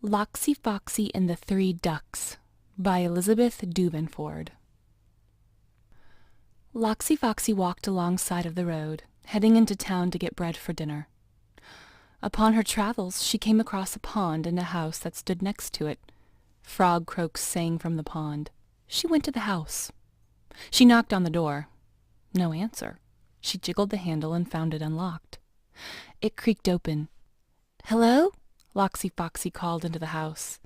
Loxi, Foxi, and the Three Ducks by Elizabeth Duivenvoorde. Loxi Foxi walked alongside of the road, heading into town to get bread for dinner. Upon her travels, she came across a pond and a house that stood next to it. Frog croaks sang from the pond. She went to the house. She knocked on the door. No answer. She jiggled the handle and found it unlocked. It creaked open. "Hello?" Loxi Foxi called into the house.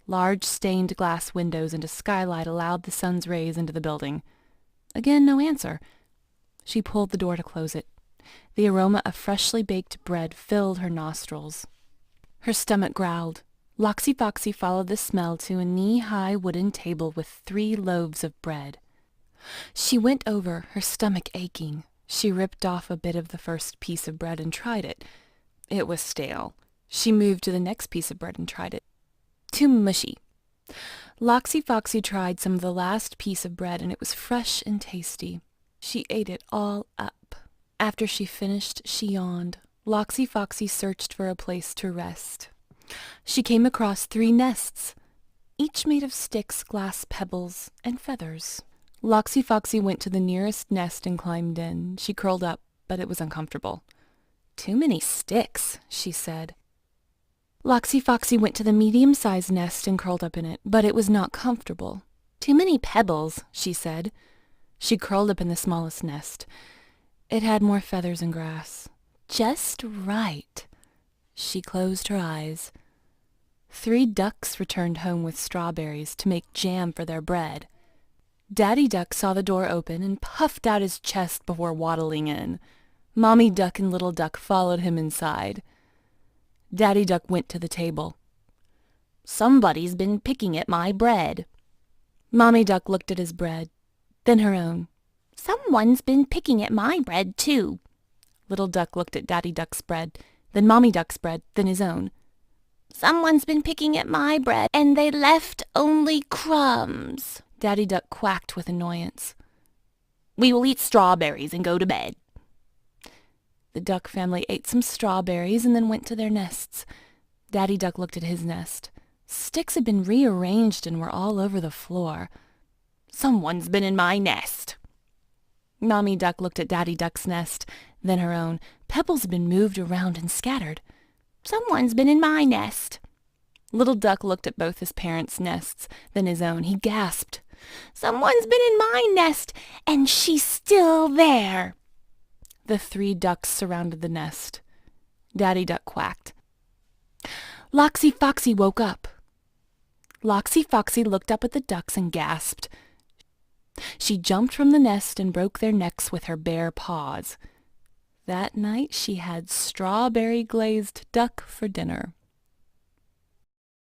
Large stained glass windows and a skylight allowed the sun's rays into the building. Again, no answer. She pulled the door to close it. The aroma of freshly baked bread filled her nostrils. Her stomach growled. Loxi Foxi followed the smell to a knee-high wooden table with 3 loaves of bread. She went over, her stomach aching. She ripped off a bit of the first piece of bread and tried it. It was stale. She moved to the next piece of bread and tried it. Too mushy. Loxi Foxi tried some of the last piece of bread, and it was fresh and tasty. She ate it all up. After she finished, she yawned. Loxi Foxi searched for a place to rest. She came across 3 nests, each made of sticks, glass pebbles, and feathers. Loxi Foxi went to the nearest nest and climbed in. She curled up, but it was uncomfortable. "Too many sticks," she said. Loxi Foxi went to the medium-sized nest and curled up in it, but it was not comfortable. "Too many pebbles," she said. She curled up in the smallest nest. It had more feathers and grass. Just right. She closed her eyes. 3 ducks returned home with strawberries to make jam for their bread. Daddy Duck saw the door open and puffed out his chest before waddling in. Mommy Duck and Little Duck followed him inside. Daddy Duck went to the table. "Somebody's been picking at my bread." Mommy Duck looked at his bread, then her own. "Someone's been picking at my bread, too." Little Duck looked at Daddy Duck's bread, then Mommy Duck's bread, then his own. "Someone's been picking at my bread, and they left only crumbs." Daddy Duck quacked with annoyance. "We will eat strawberries and go to bed." The duck family ate some strawberries and then went to their nests. Daddy Duck looked at his nest. Sticks had been rearranged and were all over the floor. "Someone's been in my nest." Mommy Duck looked at Daddy Duck's nest, then her own. Pebbles had been moved around and scattered. "Someone's been in my nest." Little Duck looked at both his parents' nests, then his own. He gasped. "Someone's been in my nest, and she's still there." The 3 ducks surrounded the nest. Daddy Duck quacked. Loxi Foxi woke up. Loxi Foxi looked up at the ducks and gasped. She jumped from the nest and broke their necks with her bare paws. That night she had strawberry glazed duck for dinner.